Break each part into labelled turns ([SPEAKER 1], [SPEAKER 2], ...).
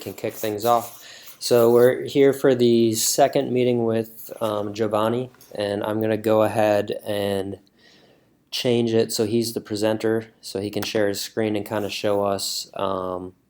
[SPEAKER 1] can kick things off. So we're here for the second meeting with Giovanni, and I'm going to go ahead and change it so he's the presenter, so he can share his screen and kind of show us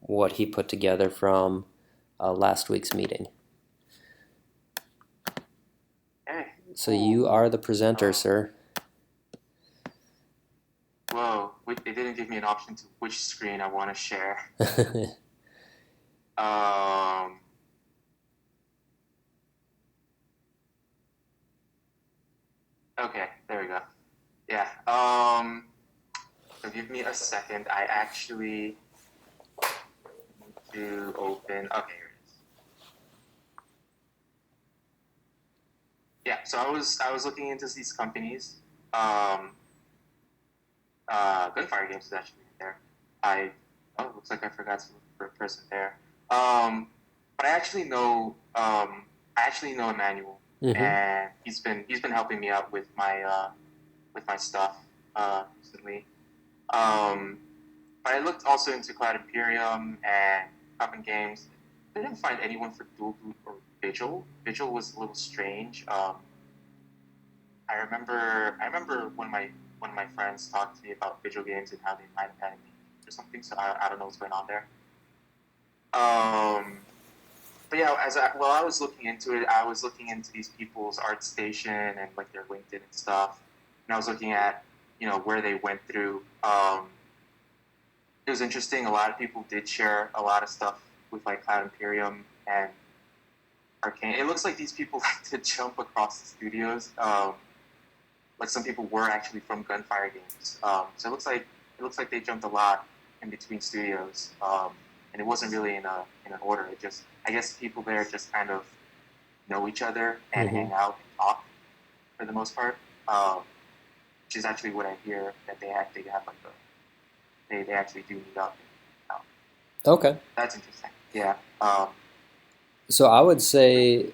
[SPEAKER 1] what he put together from last week's meeting.
[SPEAKER 2] Hey.
[SPEAKER 1] So you are the presenter, sir.
[SPEAKER 2] Whoa, they didn't give me an option to which screen I want to share. Okay, there we go. Yeah. So give me a second. I actually need to open. Okay, here it is. Yeah. So I was looking into these companies. Gunfire Games is actually there. Looks like I forgot to look for a person there. But I actually know Emmanuel, and he's been helping me out with my stuff recently. But I looked also into Cloud Imperium and Common Games. I didn't find anyone for Dual Boot or Vigil. Vigil was a little strange. I remember when my friends talked to me about Vigil games and how they might have had a meeting or something. So I don't know what's going on there. But yeah, while I was looking into it, I was looking into these people's ArtStation and like their LinkedIn and stuff, and I was looking at where they went through. It was interesting. A lot of people did share a lot of stuff with like Cloud Imperium and Arcane. It looks like these people like to jump across the studios. Like some people were actually from Gunfire Games, so it looks like they jumped a lot in between studios, and it wasn't really in an order. I guess people there just kind of know each other and hang out and talk for the most part, which is actually what I hear that they have like they actually do meet up.
[SPEAKER 1] Okay.
[SPEAKER 2] That's interesting. Yeah.
[SPEAKER 1] So I would say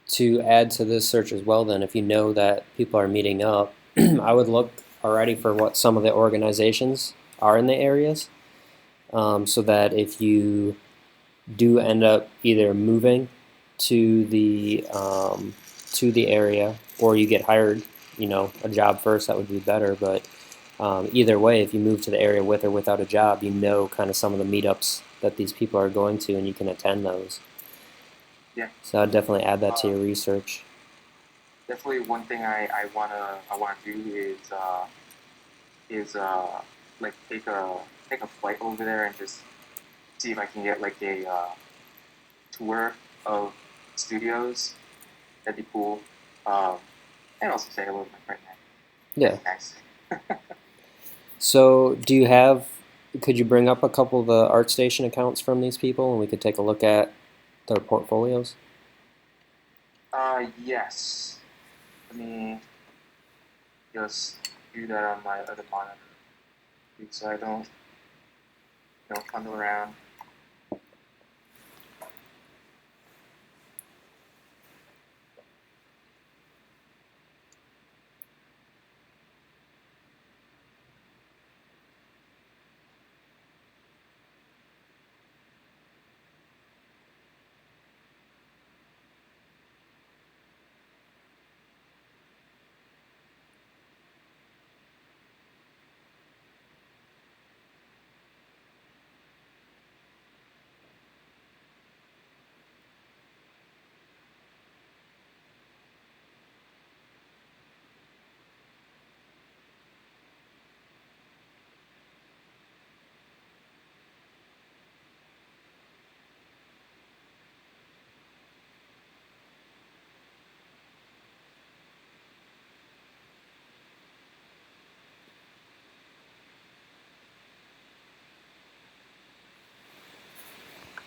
[SPEAKER 1] to add to this search as well, then, if you know that people are meeting up, I would look already for what some of the organizations are in the areas, so that if you do end up either moving to the area or you get hired, a job first, that would be better. But either way, if you move to the area with or without a job, kind of some of the meetups that these people are going to, and you can attend those.
[SPEAKER 2] Yeah.
[SPEAKER 1] So I'd definitely add that to your research.
[SPEAKER 2] Definitely, one thing I wanna do is like take a flight over there and just see if I can get like a tour of studios. That'd be cool. And also say hello to my friend.
[SPEAKER 1] Yeah.
[SPEAKER 2] Nice.
[SPEAKER 1] So could you bring up a couple of the ArtStation accounts from these people and we could take a look at their portfolios?
[SPEAKER 2] Yes. Let me just do that on my other monitor so I don't fumble around.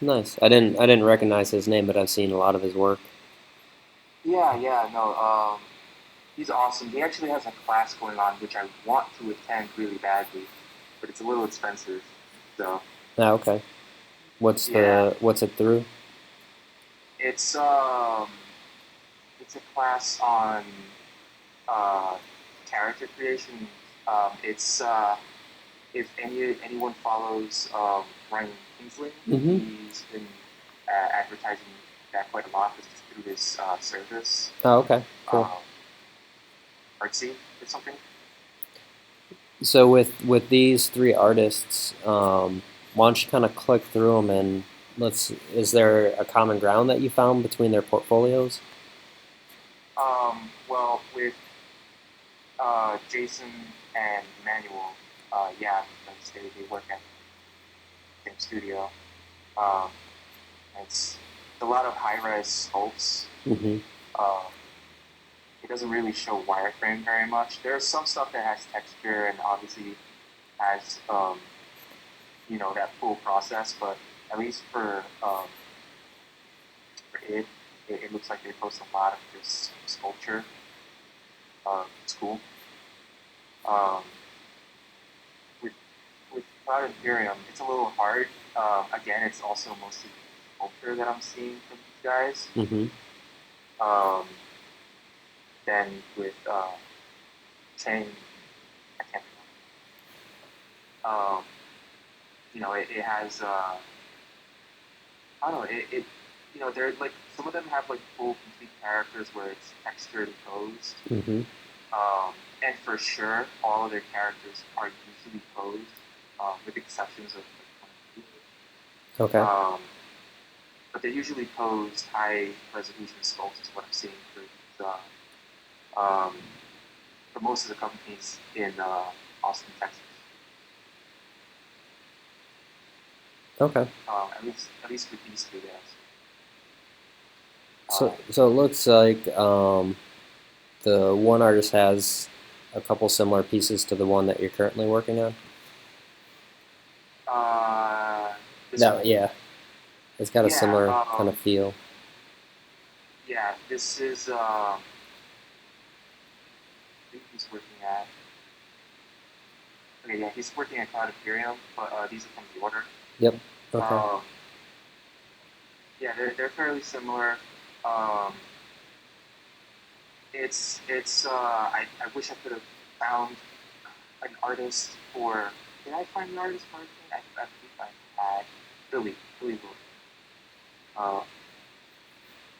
[SPEAKER 1] Nice. I didn't recognize his name, but I've seen a lot of his work.
[SPEAKER 2] Yeah, no. He's awesome. He actually has a class going on which I want to attend really badly, but it's a little expensive. So.
[SPEAKER 1] Ah, okay. What's it through?
[SPEAKER 2] It's a class on character creation. It's if anyone follows Ryan Kingsley, he's been advertising that quite a lot because it's through this service,
[SPEAKER 1] Oh, okay, cool.
[SPEAKER 2] um, Artsy or something.
[SPEAKER 1] So with these three artists, why don't you kind of click through them and let's. Is there a common ground that you found between their portfolios?
[SPEAKER 2] Well, with Jason and Emmanuel, yeah, because they work at the same studio. Um, it's a lot of high-res sculpts.
[SPEAKER 1] Mm-hmm.
[SPEAKER 2] Um, it doesn't really show wireframe very much. There's some stuff that has texture and obviously has that full process, but at least for it looks like they post a lot of this sculpture. It's cool. Um, with with Cloud Imperium, it's a little hard. Again, it's also mostly sculpture that I'm seeing from these guys.
[SPEAKER 1] Mm-hmm.
[SPEAKER 2] Um, then with Chang, I can't remember. It has I don't know. They're like some of them have like full complete characters where it's textured and posed.
[SPEAKER 1] Mm-hmm.
[SPEAKER 2] And for sure, all of their characters are usually posed, with exceptions of like, one or two.
[SPEAKER 1] Okay.
[SPEAKER 2] But they're usually posed high resolution sculpts is what I'm seeing um, for most of the companies in Austin, Texas.
[SPEAKER 1] Okay.
[SPEAKER 2] At least with these two guys.
[SPEAKER 1] So it looks like the one artist has a couple similar pieces to the one that you're currently working on.
[SPEAKER 2] This
[SPEAKER 1] No,
[SPEAKER 2] one,
[SPEAKER 1] yeah, it's got a
[SPEAKER 2] yeah,
[SPEAKER 1] similar kind of feel.
[SPEAKER 2] yeah. This is I think he's working at. Okay, yeah, he's working at Cloud Imperium, but these are from the order.
[SPEAKER 1] Yep. Okay.
[SPEAKER 2] Um, yeah, they're fairly similar. Um, I wish I could have found an artist for. Did I find the artist for it? I believe I had Billy Lord. Uh,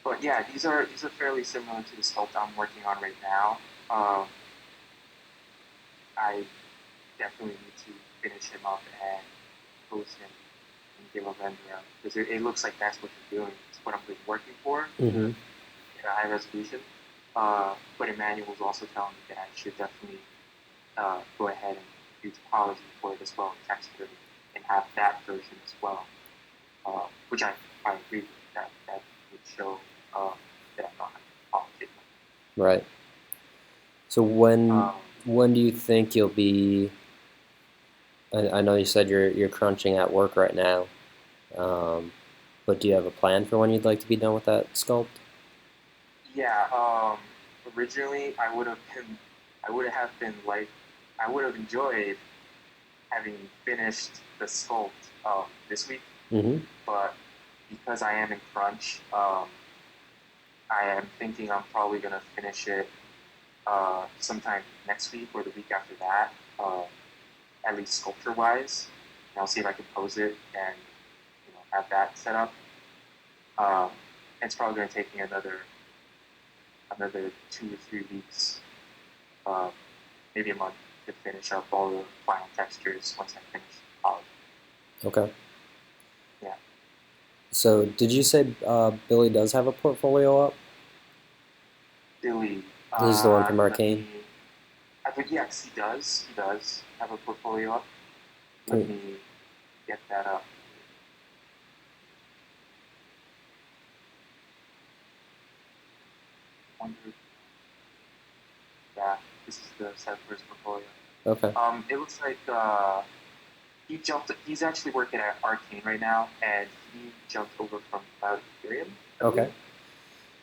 [SPEAKER 2] but yeah, these are fairly similar to the sculpt I'm working on right now. Um, I definitely need to finish him up and post him and give a render out because it looks like that's what you're doing. It's what I've been working for
[SPEAKER 1] Mm-hmm.
[SPEAKER 2] in a high resolution. But Emmanuel's also telling me that I should definitely go ahead and use topology for it as well, texture, and have that version as well, which I agree with. That would show that I'm not topology.
[SPEAKER 1] Right. So when do you think you'll be? I know you said you're crunching at work right now, um, but do you have a plan for when you'd like to be done with that sculpt?
[SPEAKER 2] Yeah. Originally, I would have been like, I would have enjoyed having finished the sculpt this week,
[SPEAKER 1] Mm-hmm.
[SPEAKER 2] but because I am in crunch, I am thinking I'm probably gonna finish it sometime next week or the week after that, at least sculpture wise. And I'll see if I can pose it and have that set up. Um, it's probably gonna take me another 2 or 3 weeks, um, maybe a month to finish up all the final textures once I finish college.
[SPEAKER 1] Okay.
[SPEAKER 2] Yeah.
[SPEAKER 1] So did you say Billy does have a portfolio up?
[SPEAKER 2] Billy,
[SPEAKER 1] This is the one from
[SPEAKER 2] let
[SPEAKER 1] Arcane.
[SPEAKER 2] me. I think yes, he does. He does have a portfolio up. Let
[SPEAKER 1] Can,
[SPEAKER 2] me get that up. Wonder, yeah, this is the set first portfolio.
[SPEAKER 1] okay.
[SPEAKER 2] It looks like he jumped. He's actually working at Arcane right now, and he jumped over from Cloud Imperium, I
[SPEAKER 1] Okay.
[SPEAKER 2] believe.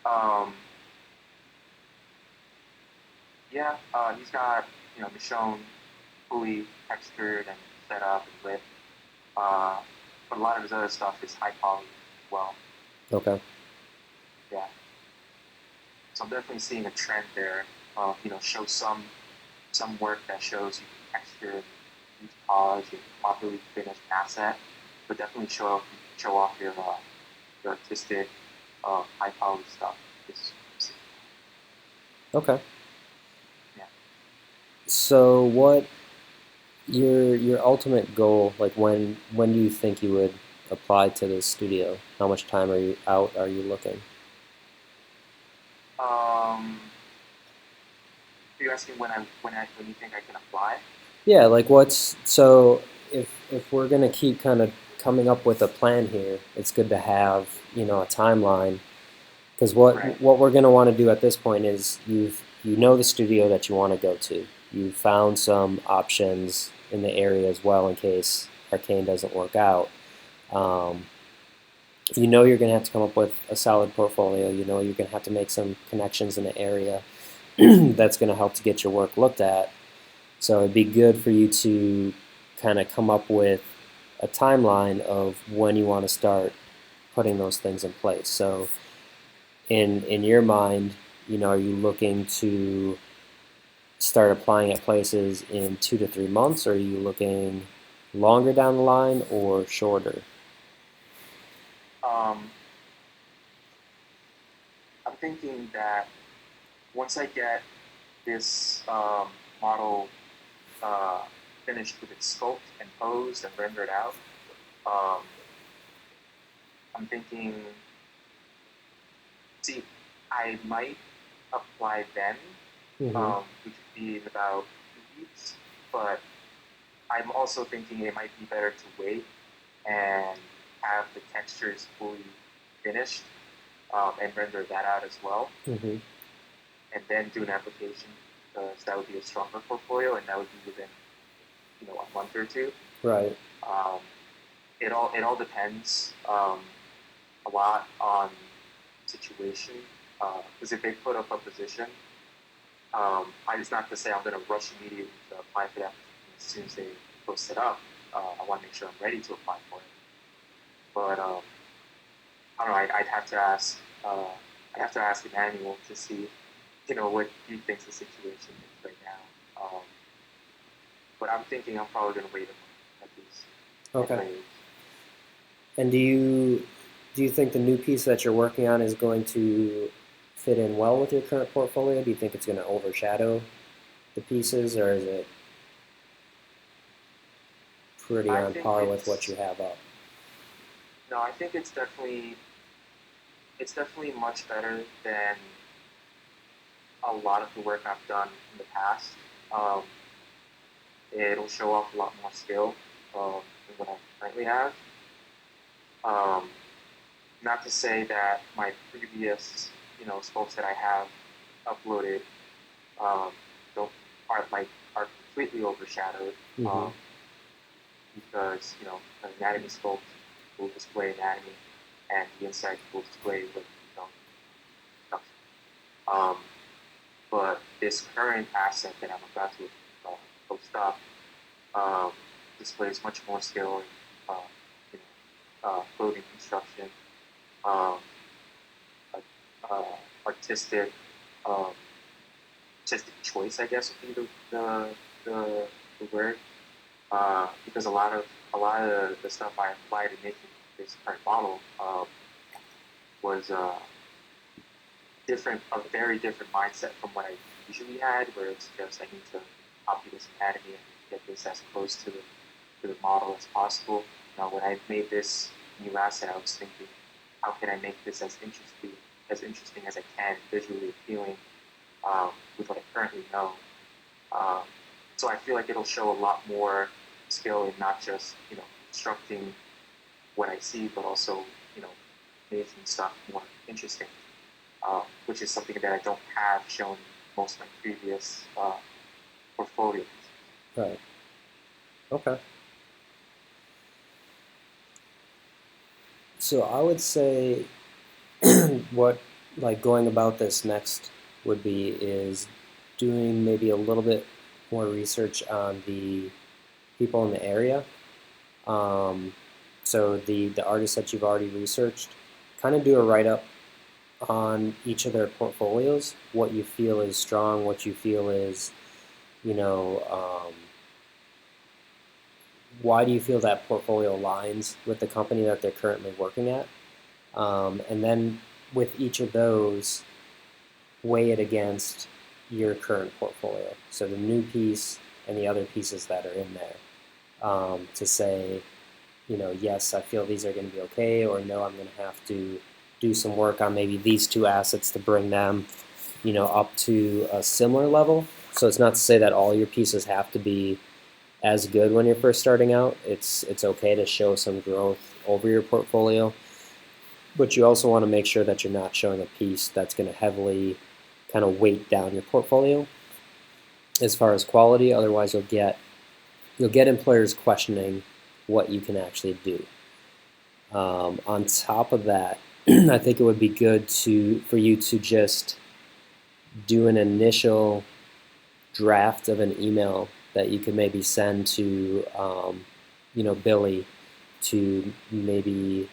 [SPEAKER 2] Um, yeah, he's got Michonne fully textured and set up and lit. Uh, but a lot of his other stuff is high poly as well.
[SPEAKER 1] Okay.
[SPEAKER 2] Yeah, so I'm definitely seeing a trend there. Show some work that shows you can texture, use polish, and properly finished asset, but definitely show off the artistic, high quality stuff is
[SPEAKER 1] Okay.
[SPEAKER 2] yeah.
[SPEAKER 1] So what your ultimate goal, like when do you think you would apply to this studio? How much time are you looking?
[SPEAKER 2] Are you asking when you think I can apply?
[SPEAKER 1] Yeah, like what's so if we're gonna keep kind of coming up with a plan here, it's good to have, a timeline. Because
[SPEAKER 2] Right.
[SPEAKER 1] what we're gonna want to do at this point is you know the studio that you want to go to. You found some options in the area as well in case Arcane doesn't work out. Um, you know you're gonna have to come up with a solid portfolio. You know you're gonna have to make some connections in the area that's gonna help to get your work looked at. So it'd be good for you to kind of come up with a timeline of when you want to start putting those things in place. So in your mind, are you looking to start applying at places in 2 to 3 months? Or are you looking longer down the line or shorter?
[SPEAKER 2] Um, I'm thinking that once I get this model uh, finished with its sculpt and posed and rendered out, um, I'm thinking, see, I might apply then,
[SPEAKER 1] Mm-hmm.
[SPEAKER 2] which would be in about 2 weeks, but I'm also thinking it might be better to wait and have the textures fully finished and render that out as well,
[SPEAKER 1] Mm-hmm.
[SPEAKER 2] and then do an application because that would be a stronger portfolio and that would be within a month or two.
[SPEAKER 1] Right.
[SPEAKER 2] Um, it all depends a lot on situation because if they put up a position, it's not to say I'm going to rush immediately to apply for that as soon as they post it up. I want to make sure I'm ready to apply for it. But I don't know. I'd have to ask. Emmanuel to see, what he thinks the situation is right now. But I'm thinking I'm probably going to wait a month at least, at
[SPEAKER 1] Okay.
[SPEAKER 2] my age.
[SPEAKER 1] And do you think the new piece that you're working on is going to fit in well with your current portfolio? Do you think it's going to overshadow the pieces, or is it pretty
[SPEAKER 2] I
[SPEAKER 1] on
[SPEAKER 2] think
[SPEAKER 1] par with what
[SPEAKER 2] it's
[SPEAKER 1] you have up?
[SPEAKER 2] no. I think it's definitely much better than a lot of the work I've done in the past. Um, it'll show off a lot more skill than what I currently have. Um, not to say that my previous, scopes that I have uploaded um, don't are completely overshadowed
[SPEAKER 1] Mm-hmm.
[SPEAKER 2] because an anatomy scope will display anatomy and the inside will display what stuff. Um, but this current asset that I'm about to post up um, displays much more skill in you clothing construction, um, uh, artistic um, artistic choice, I guess would be the word. Because a lot of the stuff I applied in making this current model was a very different mindset from what I usually had, where it's just I need to copy this anatomy and get this as close to the model as possible. Now, when I made this new asset, I was thinking, how can I make this as interesting as I can, visually appealing with what I currently know. Um, so I feel like it'll show a lot more skill in not just constructing what I see, but also you know making stuff more interesting, which is something that I don't have shown in most of my previous portfolios.
[SPEAKER 1] Right. Okay. So I would say what like going about this next would be is doing maybe a little bit more research on the people in the area. Um, so the artists that you've already researched, kind of do a write up on each of their portfolios, what you feel is strong, what you feel is, you know, why do you feel that portfolio aligns with the company that they're currently working at? And then with each of those, weigh it against your current portfolio. So the new piece and the other pieces that are in there, to say, yes, I feel these are going to be okay, or no, I'm going to have to do some work on maybe these two assets to bring them, up to a similar level. So it's not to say that all your pieces have to be as good when you're first starting out. It's okay to show some growth over your portfolio, but you also want to make sure that you're not showing a piece that's going to heavily kind of weight down your portfolio as far as quality. Otherwise, you'll get employers questioning what you can actually do. On top of that, I think it would be good for you to just do an initial draft of an email that you could maybe send to, Billy, to maybe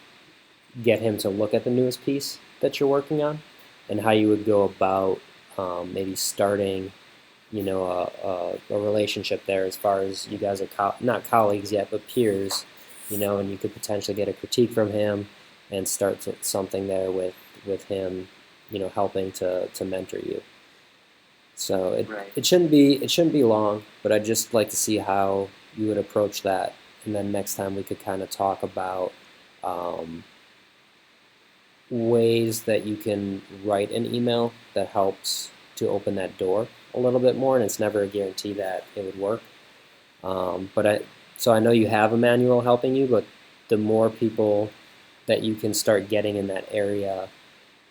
[SPEAKER 1] get him to look at the newest piece that you're working on, and how you would go about maybe starting, a relationship there, as far as you guys are not colleagues yet, but peers, and you could potentially get a critique from him and start something there with him, helping to mentor you. So
[SPEAKER 2] Right.
[SPEAKER 1] it shouldn't be long, but I'd just like to see how you would approach that, and then next time we could kind of talk about ways that you can write an email that helps to open that door a little bit more, and it's never a guarantee that it would work. So I know you have a manual helping you, but the more people that you can start getting in that area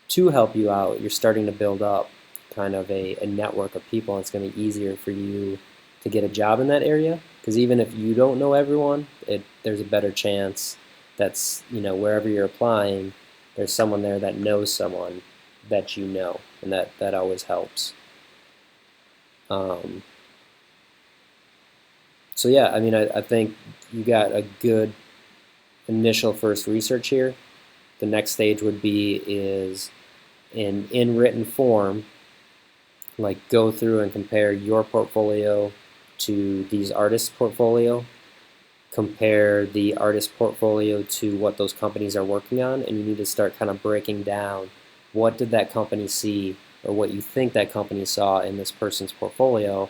[SPEAKER 1] to help you out, you're starting to build up kind of a network of people, and it's going to be easier for you to get a job in that area. Because even if you don't know everyone, there's a better chance that's, wherever you're applying, there's someone there that knows someone that you know, and that always helps. So yeah, I mean, I think you got a good initial first research here. The next stage would be is in written form, like go through and compare your portfolio to these artists' portfolio, compare the artist portfolio to what those companies are working on, and you need to start kind of breaking down what did that company see, or what you think that company saw in this person's portfolio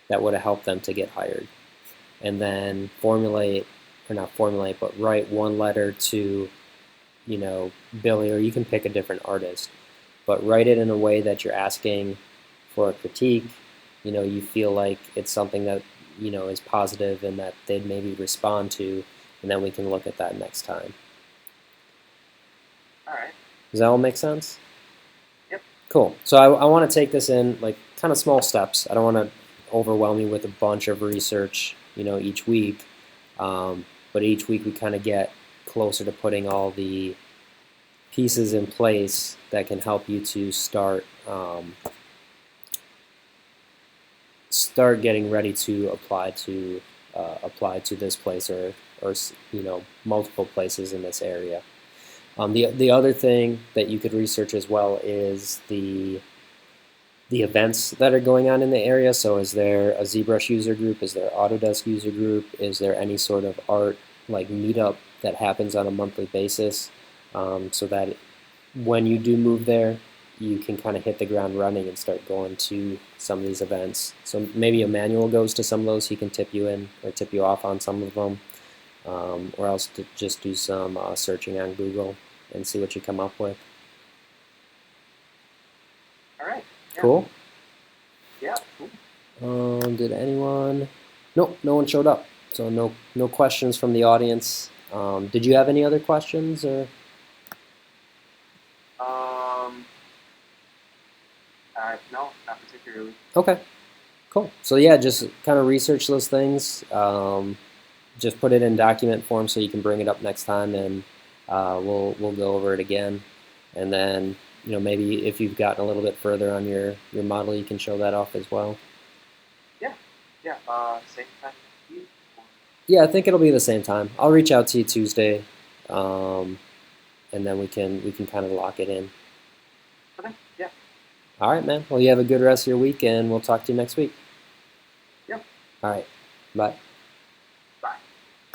[SPEAKER 1] that would have helped them to get hired. And then write one letter to, Billy, or you can pick a different artist, but write it in a way that you're asking for a critique. You feel like it's something that, is positive and that they'd maybe respond to, and then we can look at that next time.
[SPEAKER 2] All right.
[SPEAKER 1] Does that all make sense?
[SPEAKER 2] Yep.
[SPEAKER 1] Cool. So I want to take this in like kind of small steps. I don't want to overwhelm you with a bunch of research, each week. But each week we kind of get closer to putting all the pieces in place that can help you to start getting ready to apply to this place, or multiple places in this area. The other thing that you could research as well is the events that are going on in the area. So is there a ZBrush user group? Is there Autodesk user group? Is there any sort of art like meetup that happens on a monthly basis, so that when you do move there, you can kind of hit the ground running and start going to some of these events. So maybe Emmanuel goes to some of those. He can tip you in or tip you off on some of them, or else to just do some searching on Google and see what you come up with.
[SPEAKER 2] All right. Yeah.
[SPEAKER 1] Cool?
[SPEAKER 2] Yeah, cool.
[SPEAKER 1] Did anyone? Nope, no one showed up. So no questions from the audience. Did you have any other questions, or?
[SPEAKER 2] No, not particularly.
[SPEAKER 1] Okay, cool. So yeah, just kind of research those things. Just put it in document form so you can bring it up next time, and we'll go over it again. And then maybe if you've gotten a little bit further on your model, you can show that off as well.
[SPEAKER 2] Yeah. Same time.
[SPEAKER 1] Yeah, I think it'll be the same time. I'll reach out to you Tuesday, and then we can kind of lock it in.
[SPEAKER 2] Okay. Yeah.
[SPEAKER 1] All right, man. Well, you have a good rest of your week, and we'll talk to you next week.
[SPEAKER 2] Yep.
[SPEAKER 1] All right. Bye.